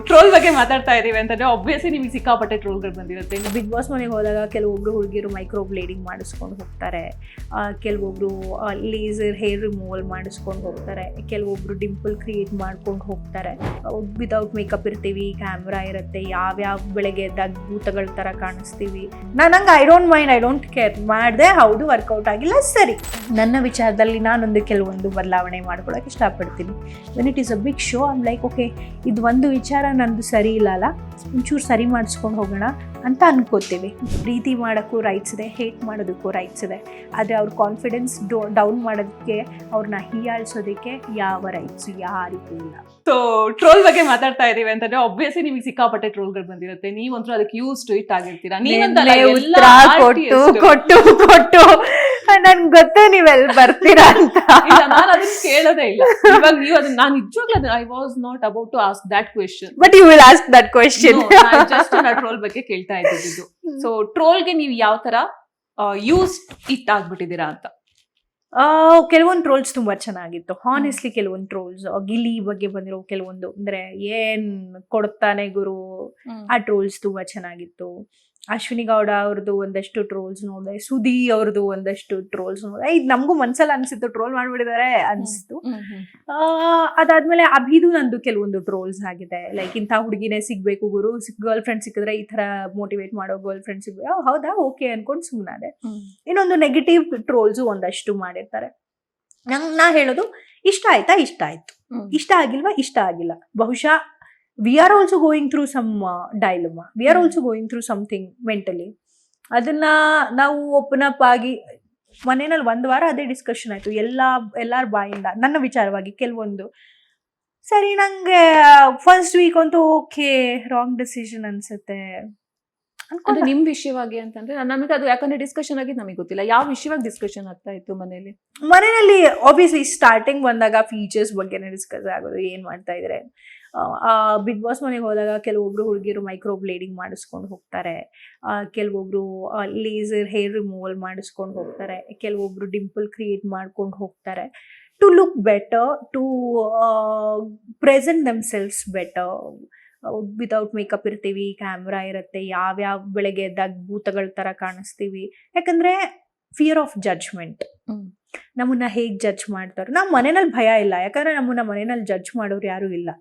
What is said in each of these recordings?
Troll ಬಗ್ಗೆ ಮಾತಾಡ್ತಾ ಇದೀವಿ ಅಂತಂದ್ರೆ ಆಬ್ವಿಯಸ್ಲಿ ನಿಮಗೆ ಸಿಕ್ಕಾಪಟ್ಟೆ ಟ್ರೋಲ್ಗಳು ಬಂದಿರುತ್ತೆ. ಬಿಗ್ ಬಾಸ್ ಮನೆಗೆ ಹೋದಾಗ ಕೆಲವೊಬ್ರು ಹುಡುಗಿರು ಮೈಕ್ರೋ ಬ್ಲೇಡಿಂಗ್ ಮಾಡಿಸ್ಕೊಂಡು ಹೋಗ್ತಾರೆ, ಕೆಲವೊಬ್ರು ಲೇಸರ್ ಹೇರ್ ರಿಮೂವಲ್ ಮಾಡಿಸ್ಕೊಂಡು ಹೋಗ್ತಾರೆ, ಕೆಲವೊಬ್ರು ಡಿಂಪಲ್ ಕ್ರಿಯೇಟ್ ಮಾಡ್ಕೊಂಡು ಹೋಗ್ತಾರೆ. ವಿತೌಟ್ ಮೇಕಪ್ ಇರ್ತೀವಿ, ಕ್ಯಾಮ್ರಾ ಇರುತ್ತೆ, ಯಾವ್ಯಾವ ಬೆಳಗ್ಗೆ ಎದ್ದಾಗ ಭೂತಗಳ ಥರ ಕಾಣಿಸ್ತೀವಿ. ನಂಗೆ ಐ ಡೋಂಟ್ ಕೇರ್ ಮಾಡಿದೆ, ಹೌದು ವರ್ಕೌಟ್ ಆಗಿಲ್ಲ ಸರಿ. ನನ್ನ ವಿಚಾರದಲ್ಲಿ ನಾನೊಂದು ಕೆಲವೊಂದು ಬದಲಾವಣೆ ಮಾಡ್ಕೊಳಕ್ಕೆ ಇಷ್ಟಪಡ್ತೀನಿ. When it is a big show I'm like okay, ಇದು ಒಂದು ವಿಚಾರ ನಂದು ಸರಿ ಇಲ್ಲ ಅಲ್ಲ, ಒಂಚೂರು ಸರಿ ಮಾಡಿಸ್ಕೊಂಡು ಹೋಗೋಣ ಅಂತ ಅನ್ಕೋತೀವಿ. ಪ್ರೀತಿ ಮಾಡೋಕ್ಕೂ ರೈಟ್ಸ್ ಇದೆ, ಹೇಟ್ ಮಾಡೋದಕ್ಕೂ ರೈಟ್ಸ್ ಇದೆ. ಆದರೆ ಅವ್ರ ಕಾನ್ಫಿಡೆನ್ಸ್ ಡೌನ್ ಮಾಡೋದಕ್ಕೆ, ಅವ್ರನ್ನ ಹೀಯಾಳಿಸೋದಕ್ಕೆ ಯಾವ ರೈಟ್ಸು ಯಾರಿಗೂ ಇಲ್ಲ. ಸೊ ಟ್ರೋಲ್ ಬಗ್ಗೆ ಮಾತಾಡ್ತಾ ಇದೀವಿ ಅಂತಂದ್ರೆ ಆಬ್ವಿಯಸ್ಲಿ ನಿಮಗೆ ಸಿಕ್ಕಾಪಟ್ಟೆ ಟ್ರೋಲ್ಗಳು ಬಂದಿರುತ್ತೆ. ನೀವಂತೂ ಅದಕ್ಕೆ ಯೂಸ್ ಟು ಇಟ್ ಆಗಿರ್ತೀರಾ. ಕೊಟ್ಟು ನನ್ಗೆ ಗೊತ್ತೇ ನೀವೆಲ್ಲ ಬರ್ತೀರಾ ಅಂತ. ನಾನು ಅದನ್ನ ಕೇಳೋದೇ ಇಲ್ಲ. ಇವಾಗ ನೀವು ಅದನ್ನ, ನಾನು ನಿಜವಾಗ್ಲೂ I was not about to ask that question, but you will ask that question. Just troll ಬಗ್ಗೆ ಕೇಳ್ತಾ ಇದ್ದಿದ್ದು. ಸೊ ಟ್ರೋಲ್ಗೆ ನೀವು ಯಾವ ತರ ಯೂಸ್ ಇಟ್ ಆಗ್ಬಿಟ್ಟಿದ್ದೀರಾ ಅಂತ. ಕೆಲವೊಂದು ಟ್ರೋಲ್ಸ್ ತುಂಬಾ ಚೆನ್ನಾಗಿತ್ತು ಹಾನೆಸ್ಟ್ಲಿ. ಕೆಲವೊಂದು ಟ್ರೋಲ್ಸ್ ಗಿಲ್ಲಿ ಬಗ್ಗೆ ಬಂದಿರೋ ಕೆಲವೊಂದು, ಅಂದ್ರೆ ಏನ್ ಕೊಡ್ತಾನೆ ಗುರು, ಆ ಟ್ರೋಲ್ಸ್ ತುಂಬಾ ಚೆನ್ನಾಗಿತ್ತು. ಅಶ್ವಿನಿ ಗೌಡ ಅವ್ರದ್ದು ಒಂದಷ್ಟು ಟ್ರೋಲ್ಸ್ ನೋಡಿದೆ, ಸುದಿ ಅವ್ರದ್ದು ಒಂದಷ್ಟು ಟ್ರೋಲ್ಸ್ ನೋಡಿದೆ. ಇದು ನಮಗೂ ಮನ್ಸಲ್ಲಿ ಅನ್ಸಿತ್ತು, ಟ್ರೋಲ್ ಮಾಡ್ಬಿಟ್ಟಿದ್ದಾರೆ ಅನ್ಸಿತ್ತು. ಅದಾದ್ಮೇಲೆ ಅಭಿದು ನಂದು ಕೆಲವೊಂದು ಟ್ರೋಲ್ಸ್ ಆಗಿದೆ. ಲೈಕ್ ಇಂಥ ಹುಡುಗಿನೇ ಸಿಗ್ಬೇಕು ಗುರು, ಗರ್ಲ್ ಫ್ರೆಂಡ್ ಸಿಕ್ಕಿದ್ರೆ ಈ ತರ ಮೋಟಿವೇಟ್ ಮಾಡೋ ಗರ್ಲ್ ಫ್ರೆಂಡ್ ಸಿಗ್ಬೇಕು, ಹೌದಾ ಓಕೆ ಅನ್ಕೊಂಡು ಸುಮ್ಮನಾದೆ. ಇನ್ನೊಂದು ನೆಗೆಟಿವ್ ಟ್ರೋಲ್ಸು ಒಂದಷ್ಟು ಮಾಡಿರ್ತಾರೆ. ನಾ ಹೇಳೋದು, ಇಷ್ಟ ಆಯ್ತಾ ಇಷ್ಟ ಆಯ್ತು, ಇಷ್ಟ ಆಗಿಲ್ವಾ ಇಷ್ಟ ಆಗಿಲ್ಲ. ಬಹುಶಃ we are also going through some dilemma, we are also going through something mentally. ಅದನ್ನ ನಾವು ಓಪನ್ ಅಪ್ ಆಗಿ ಮನೆಯಲ್ಲಿ ಒಂದು ವಾರ ಅದೇ ಡಿಸ್ಕಷನ್ ಆಯ್ತು ಎಲ್ಲಾರ ಬಾಯಿಂದ ನನ್ನ ವಿಚಾರವಾಗಿ. ಕೆಲವೊಂದು ಸರಿ, ನಂಗೆ ಫಸ್ಟ್ ವೀಕ್ ಅಂತೂ ಓಕೆ ರಾಂಗ್ ಡಿಸಿಷನ್ ಅನ್ಸುತ್ತೆ. ಅಂದ್ರೆ ನಿಮ್ ವಿಷಯವಾಗಿ ಅಂತಂದ್ರೆ ನಮಗೆ ಅದು ಯಾಕಂದ್ರೆ ಡಿಸ್ಕಷನ್ ಆಗಿ ನಮಗೆ ಗೊತ್ತಿಲ್ಲ ಯಾವ ವಿಷಯವಾಗಿ ಡಿಸ್ಕಷನ್ ಆಗ್ತಾ ಇತ್ತು ಮನೆಯಲ್ಲಿ. ಆಬ್ವಿಯಸ್ಲಿ ಸ್ಟಾರ್ಟಿಂಗ್ ಬಂದಾಗ ಫೀಚರ್ಸ್ ಬಗ್ಗೆನೇ ಡಿಸ್ಕಸ್ ಆಗೋದು, ಏನ್ ಮಾಡ್ತಾ ಇದ್ರೆ. ಬಿಗ್ ಬಾಸ್ ಮನೆಗೆ ಹೋದಾಗ ಕೆಲವೊಬ್ರು ಹುಡುಗಿರು ಮೈಕ್ರೋ ಬ್ಲೇಡಿಂಗ್ ಮಾಡಿಸ್ಕೊಂಡು ಹೋಗ್ತಾರೆ, ಕೆಲವೊಬ್ರು ಲೇಸರ್ ಹೇರ್ ರಿಮೂವಲ್ ಮಾಡಿಸ್ಕೊಂಡು ಹೋಗ್ತಾರೆ, ಕೆಲವೊಬ್ರು ಡಿಂಪಲ್ ಕ್ರಿಯೇಟ್ ಮಾಡ್ಕೊಂಡು ಹೋಗ್ತಾರೆ to look better, to present themselves better. Without makeup ಇರ್ತೀವಿ, ಕ್ಯಾಮ್ರಾ ಇರುತ್ತೆ, ಯಾವ್ಯಾವ ಬೆಳಗ್ಗೆ ಎದ್ದಾಗ ಭೂತಗಳ ಥರ ಕಾಣಿಸ್ತೀವಿ. ಯಾಕಂದರೆ ಫಿಯರ್ ಆಫ್ ಜಡ್ಜ್ಮೆಂಟ್. ನಮ್ಮನ್ನ ಹೇಗೆ ಜಡ್ಜ್ ಮಾಡ್ತಾರೆ. ನಮ್ಮ ಮನೆಯಲ್ಲಿ ಭಯ ಇಲ್ಲ, ಯಾಕಂದರೆ ನಮ್ಮನ್ನ ಮನೆಯಲ್ಲಿ ಜಡ್ಜ್ ಮಾಡೋರು ಯಾರೂ ಇಲ್ಲ.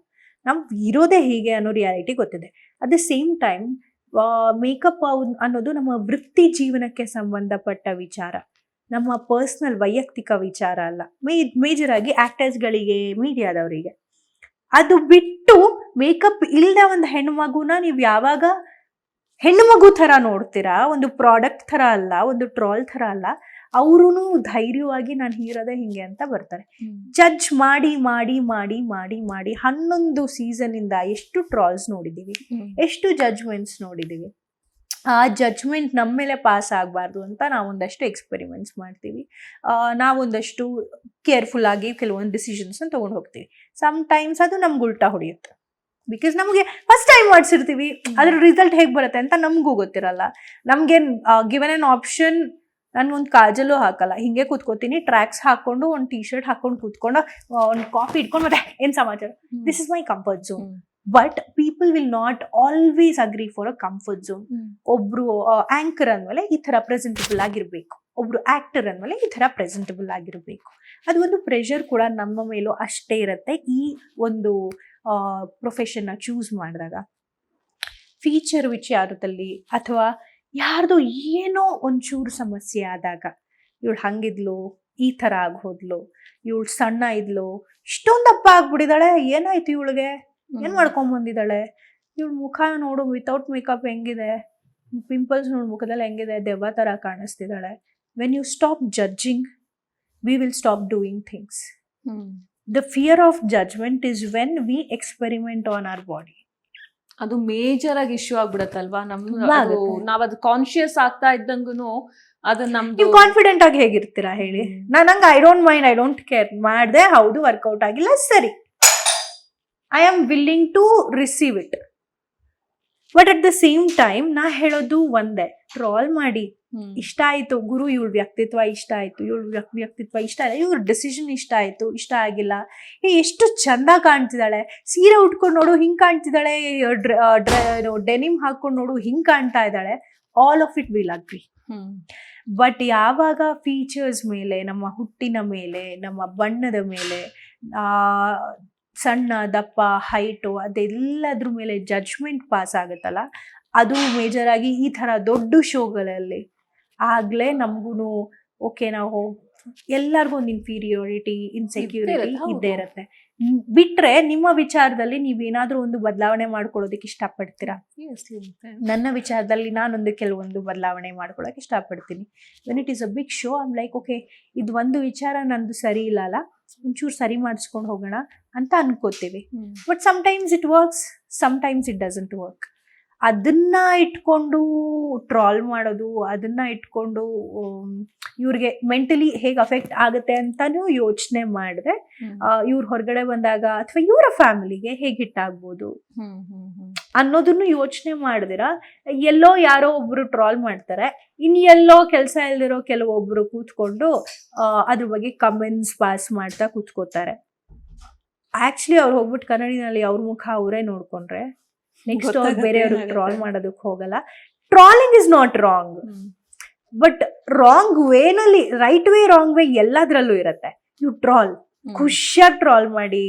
ನಮ್ಗೆ ಇರೋದೇ ಹೀಗೆ ಅನ್ನೋ ರಿಯಾಲಿಟಿ ಗೊತ್ತಿದೆ. At the same time makeup ಅನ್ನೋದು ನಮ್ಮ ವೃತ್ತಿ ಜೀವನಕ್ಕೆ ಸಂಬಂಧಪಟ್ಟ ವಿಚಾರ, ನಮ್ಮ ಪರ್ಸ್ನಲ್ ವೈಯಕ್ತಿಕ ವಿಚಾರ ಅಲ್ಲ. ಮೇಜರ್ ಆಗಿ ಆಕ್ಟರ್ಸ್ಗಳಿಗೆ, ಮೀಡಿಯಾದವರಿಗೆ. ಅದು ಬಿಟ್ಟು ಮೇಕಪ್ ಇಲ್ಲದ ಒಂದು ಹೆಣ್ಣು ಮಗುನ ನೀವು ಯಾವಾಗ ಹೆಣ್ಣು ಮಗು ಥರ ನೋಡ್ತೀರಾ, ಒಂದು ಪ್ರಾಡಕ್ಟ್ ಥರ ಅಲ್ಲ, ಒಂದು ಟ್ರಾಲ್ ಥರ ಅಲ್ಲ. ಅವ್ರೂ ಧೈರ್ಯವಾಗಿ ನಾನು ಹೀರೋದೇ ಹಿಂಗೆ ಅಂತ ಬರ್ತಾರೆ. ಜಡ್ಜ್ ಮಾಡಿ ಮಾಡಿ ಮಾಡಿ ಮಾಡಿ ಮಾಡಿ 11 ಸೀಸನ್ನಿಂದ ಎಷ್ಟು ಟ್ರಾಲ್ಸ್ ನೋಡಿದ್ದೀವಿ, ಎಷ್ಟು ಜಡ್ಜ್ಮೆಂಟ್ಸ್ ನೋಡಿದ್ದೀವಿ. ಆ ಜಡ್ಜ್ಮೆಂಟ್ ನಮ್ಮ ಮೇಲೆ ಪಾಸ್ ಆಗಬಾರ್ದು ಅಂತ ನಾವೊಂದಷ್ಟು ಎಕ್ಸ್ಪೆರಿಮೆಂಟ್ಸ್ ಮಾಡ್ತೀವಿ. ನಾವೊಂದಷ್ಟು ಕೇರ್ಫುಲ್ ಆಗಿ ಕೆಲವೊಂದು ಡಿಸಿಷನ್ಸ್ನ ತೊಗೊಂಡು ಹೋಗ್ತೀವಿ. ಸಮ್ಟೈಮ್ಸ್ ಅದು ನಮ್ಗೆ ಉಲ್ಟಾ ಹೊಡೆಯುತ್ತೆ. ಬಿಕಾಸ್ ನಮಗೆ ಫಸ್ಟ್ ಟೈಮ್ ಮಾಡಿಸಿರ್ತೀವಿ, ಅದ್ರ ರಿಸಲ್ಟ್ ಹೇಗೆ ಬರುತ್ತೆ ಅಂತ ನಮಗೂ ಗೊತ್ತಿರಲ್ಲ. ನಮ್ಗೆ ಗಿವನ್ ಎನ್ ಆಪ್ಷನ್, ನನ್ಗೊಂದು ಕಾಜಲ್ಲೂ ಹಾಕಲ್ಲ, ಹಿಂಗೆ ಕೂತ್ಕೋತೀನಿ, ಟ್ರ್ಯಾಕ್ಸ್ ಹಾಕೊಂಡು ಒಂದು ಟೀ ಶರ್ಟ್ ಹಾಕೊಂಡು ಕೂತ್ಕೊಂಡು ಒಂದು ಕಾಫಿ ಇಟ್ಕೊಂಡು ಮತ್ತೆ ಏನು ಸಮಾಚಾರ, this is my comfort zone. But people will not always agree for a comfort zone. ಒಬ್ರು ಆಂಕರ್ ಅಂದಮೇಲೆ ಈ ಥರ ಪ್ರೆಸೆಂಟಬಲ್ ಆಗಿರಬೇಕು, ಒಬ್ರು ಆಕ್ಟರ್ ಅಂದಮೇಲೆ ಈ ಥರ ಪ್ರೆಸೆಂಟಬಲ್ ಆಗಿರಬೇಕು. ಅದು ಒಂದು ಪ್ರೆಷರ್ ಕೂಡ ನಮ್ಮ ಮೇಲೂ ಅಷ್ಟೇ ಇರುತ್ತೆ. ಈ ಒಂದು ಪ್ರೊಫೆಷನ್ನ ಚೂಸ್ ಮಾಡಿದಾಗ ಫೀಚರ್ ವಿಚಾರದಲ್ಲಿ ಅಥವಾ ಯಾರ್ದು ಏನೋ ಒಂಚೂರು ಸಮಸ್ಯೆ ಆದಾಗ, ಇವಳು ಹಂಗಿದ್ಲು, ಈ ಥರ ಆಗೋದ್ಲು, ಇವಳು ಸಣ್ಣ ಇದ್ಲು, ಇಷ್ಟೊಂದು ದಪ್ಪ ಆಗ್ಬಿಟ್ಟಿದ್ದಾಳೆ, ಏನಾಯ್ತು ಇವಳಿಗೆ, ಏನು ಮಾಡ್ಕೊಂಬಂದಿದ್ದಾಳೆ, ಇವಳು ಮುಖ ನೋಡು ವಿತೌಟ್ ಮೇಕಪ್ ಹೆಂಗಿದೆ, ಪಿಂಪಲ್ಸ್ ನೋಡು ಮುಖದಲ್ಲಿ ಹೆಂಗಿದೆ, ದೆವ್ವ ಥರ ಕಾಣಿಸ್ತಿದ್ದಾಳೆ. When you stop judging, we will stop doing things. The fear of judgment is when we experiment on our body. ಅದು ಮೇಜರ್ ಆಗಿ ಇಶ್ಯೂ ಆಗ್ಬಿಡತ್ತಲ್ವಾ ನಾವ್ ಅದು ಕಾನ್ಶಿಯಸ್ ಆಗ್ತಾ ಇದ್ದಂಗೂ ಅದು ನಮ್ದು. ಕಾನ್ಫಿಡೆಂಟ್ ಆಗಿ ಹೇಗಿರ್ತೀರಾ ಹೇಳಿ. ನಂಗೆ ಐ ಡೋಂಟ್ ಕೇರ್ ಮಾಡಿದೆ, ಹೌದು ವರ್ಕೌಟ್ ಆಗಿಲ್ಲ ಸರಿ, I am willing to receive it. But at the same time ನಾ ಹೇಳೋದು ಒಂದೇ, ಟ್ರಾಲ್ ಮಾಡಿ ಇಷ್ಟ ಆಯ್ತು ಗುರು, ಇವಳ ವ್ಯಕ್ತಿತ್ವ ಇಷ್ಟ ಆಯ್ತು, ಇವಳ ವ್ಯಕ್ತಿತ್ವ ಇಷ್ಟ ಆಯ್ತು, ಇವ್ರ ಡಿಸಿಷನ್ ಇಷ್ಟ ಆಯ್ತು, ಇಷ್ಟ ಆಗಿಲ್ಲ, ಎಷ್ಟು ಚಂದ ಕಾಣ್ತಿದ್ದಾಳೆ, ಸೀರೆ ಉಟ್ಕೊಂಡು ನೋಡು ಹಿಂಗ್ ಕಾಣ್ತಿದ್ದಾಳೆ, ಡೆನಿಮ್ ಹಾಕೊಂಡು ನೋಡು ಹಿಂಗ್ ಕಾಣ್ತಾ ಇದ್ದಾಳೆ, all of it will agree. But ಯಾವಾಗ ಫೀಚರ್ಸ್ ಮೇಲೆ, ನಮ್ಮ ಹುಟ್ಟಿನ ಮೇಲೆ, ನಮ್ಮ ಬಣ್ಣದ ಮೇಲೆ, ಸಣ್ಣ ದಪ್ಪ ಹೈಟು ಅದೆಲ್ಲದ್ರ ಮೇಲೆ ಜಡ್ಜ್ಮೆಂಟ್ ಪಾಸ್ ಆಗುತ್ತಲ್ಲ, ಅದು ಮೇಜರ್ ಆಗಿ ಈ ಥರ ದೊಡ್ಡ ಶೋಗಳಲ್ಲಿ ಆಗ್ಲೇ ನಮಗೂ ಓಕೆ ನಾವು ಎಲ್ಲರಿಗೂ ಒಂದು ಇನ್ಫೀರಿಯಾರಿಟಿ, ಇನ್ಸೆಕ್ಯೂರಿಟಿ ಇದ್ದೇ ಇರುತ್ತೆ. ಬಿಟ್ರೆ ನಿಮ್ಮ ವಿಚಾರದಲ್ಲಿ ನೀವೇನಾದ್ರೂ ಒಂದು ಬದಲಾವಣೆ ಮಾಡ್ಕೊಳ್ಳೋದಕ್ಕೆ ಇಷ್ಟಪಡ್ತೀರಾ? ನನ್ನ ವಿಚಾರದಲ್ಲಿ ನಾನೊಂದು ಕೆಲವೊಂದು ಬದಲಾವಣೆ ಮಾಡ್ಕೊಳ್ಳೋಕೆ ಇಷ್ಟಪಡ್ತೀನಿ. When it is a big show I'm like okay, ಇದು ಒಂದು ವಿಚಾರ ನಂದು ಸರಿ ಇಲ್ಲ ಅಲ್ಲ, ಒಂಚೂರು ಸರಿ ಮಾಡಿಸ್ಕೊಂಡು ಹೋಗೋಣ ಅಂತ ಅನ್ಕೋತೀವಿ. But sometimes it works, sometimes it doesn't work. ಅದನ್ನ ಇಟ್ಕೊಂಡು ಟ್ರಾಲ್ ಮಾಡೋದು, ಅದನ್ನ ಇಟ್ಕೊಂಡು ಇವ್ರಿಗೆ ಮೆಂಟಲಿ ಹೇಗೆ ಅಫೆಕ್ಟ್ ಆಗುತ್ತೆ ಅಂತಾನು ಯೋಚನೆ ಮಾಡಿದ್ರೆ ಇವ್ರು ಹೊರಗಡೆ ಬಂದಾಗ ಅಥವಾ ಇವರ ಫ್ಯಾಮಿಲಿಗೆ ಹೇಗೆ ಹಿಟ್ಟಾಗ್ಬೋದು ಅನ್ನೋದನ್ನು ಯೋಚನೆ ಮಾಡಿದಿರ ಎಲ್ಲೋ ಯಾರೋ ಒಬ್ರು ಟ್ರಾಲ್ ಮಾಡ್ತಾರೆ, ಇನ್ ಎಲ್ಲೋ ಕೆಲಸ ಇಲ್ದಿರೋ ಕೆಲವೊಬ್ರು ಕೂತ್ಕೊಂಡು ಅದ್ರ ಬಗ್ಗೆ ಕಮೆಂಟ್ಸ್ ಪಾಸ್ ಮಾಡ್ತಾ ಕೂತ್ಕೋತಾರೆ. ಆಕ್ಚುಲಿ ಅವ್ರು ಹೋಗ್ಬಿಟ್ಟು ಕನ್ನಡಿನಲ್ಲಿ ಅವ್ರ ಮುಖ ಅವರೇ ನೋಡ್ಕೊಂಡ್ರೆ ನೆಕ್ಸ್ಟ್ ಅವ್ರು ಬೇರೆಯವ್ರಿಗೆ ಟ್ರಾಲ್ ಮಾಡೋದಕ್ಕೆ ಹೋಗಲ್ಲ. Trolling is not wrong, but wrong ವೇನಲ್ಲಿ, ರೈಟ್ ವೇ ರಾಂಗ್ ವೇ ಎಲ್ಲದ್ರಲ್ಲೂ ಇರತ್ತೆ. ಯು ಟ್ರಾಲ್, ಖುಷಿಯಾಗಿ ಟ್ರಾಲ್ ಮಾಡಿ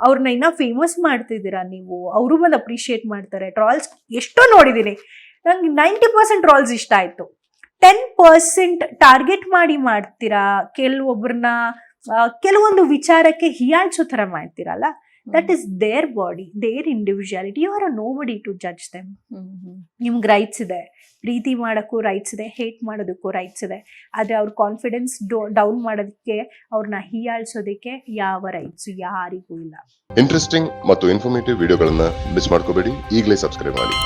ಅವ್ರನ್ನ ಇನ್ನ ಫೇಮಸ್ ಮಾಡ್ತಿದ್ದೀರಾ ನೀವು, ಅವರು ಬಂದು ಅಪ್ರಿಷಿಯೇಟ್ ಮಾಡ್ತಾರೆ. ಟ್ರಾಲ್ಸ್ ಎಷ್ಟೋ ನೋಡಿದೀನಿ, ನಂಗೆ 90% ಟ್ರಾಲ್ಸ್ ಇಷ್ಟ ಆಯ್ತು, 10% ಟಾರ್ಗೆಟ್ ಮಾಡಿ ಮಾಡ್ತೀರಾ, ಕೆಲವೊಬ್ಬರನ್ನ ಕೆಲವೊಂದು ವಿಚಾರಕ್ಕೆ ಹಿಯಾಳ್ಸೋ ಥರ ಮಾಡ್ತೀರಲ್ಲ, that is their body, their individuality. You are nobody to judge them. ನಿಮ್ಗೆ ರೈಟ್ಸ್ ಇದೆ, ಪ್ರೀತಿ ಮಾಡೋಕ್ಕೂ ರೈಟ್ಸ್ ಇದೆ, ಹೇಟ್ ಮಾಡೋದಕ್ಕೂ ರೈಟ್ಸ್ ಇದೆ. ಆದರೆ ಅವ್ರ ಕಾನ್ಫಿಡೆನ್ಸ್ ಡೌನ್ ಮಾಡೋದಕ್ಕೆ, ಅವ್ರನ್ನ ಹೀಯಾಳ್ಸೋದಕ್ಕೆ ಯಾವ ರೈಟ್ಸ್ ಯಾರಿಗೂ ಇಲ್ಲ. ಇಂಟ್ರೆಸ್ಟಿಂಗ್ ಮತ್ತು ಇನ್ಫಾರ್ಮೇಟಿವ್ ವಿಡಿಯೋಗಳನ್ನ ಮಿಸ್ ಮಾಡ್ಕೋಬೇಡಿ, ಈಗಲೇ ಸಬ್ಸ್ಕ್ರೈಬ್ ಮಾಡಿ.